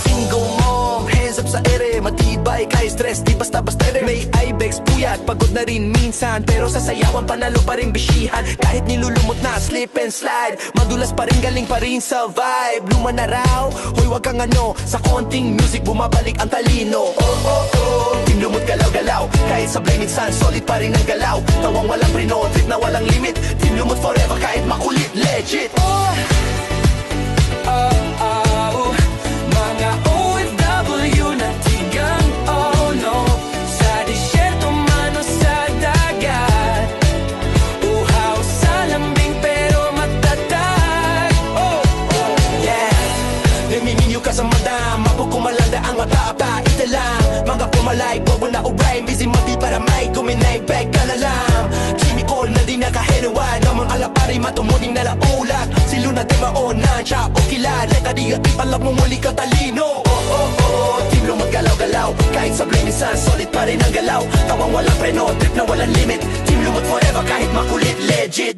Single mom, hands up sa ere. Matibay, kaya stress, di basta-basta ere. May ibex, puyat, pagod na rin minsan, pero sa sayawan panalo pa rin bisihan. Kahit nilulumot na, slip and slide, madulas pa rin, galing pa rin sa vibe. Luma na raw, hoy wag kang ano, sa konting music bumabalik ang talino. Oh oh oh, team lumot galaw-galaw, kahit sablay minsan, solid pa rin ang galaw. Tawang walang preno, trip na walang limit. Team lumot forever kahit makulit, legit. Mga OFW na tigang, oh no, sa disyerto man o sa dagat, uhaw sa lambing pero matatag. Oh, oh, Yeah, namiminyo ka sa madam, mapukumalanda ang mata-ata. Ito lang, mga pumalay, bobo na ubray, busy mati para may guminay, back ka na lang. Chemical na di nakaheluan, namang alapari matumuting na laulak. Silo na di maonan, siya o kilala, kadi at ipalap mo muli ka talino. Oh oh oh, team lumot galaw-galaw, kahit sablay minsan, solid pa rin ang galaw. Tawang walang preno, trip na walang limit. Team lumot forever kahit makulit, legit.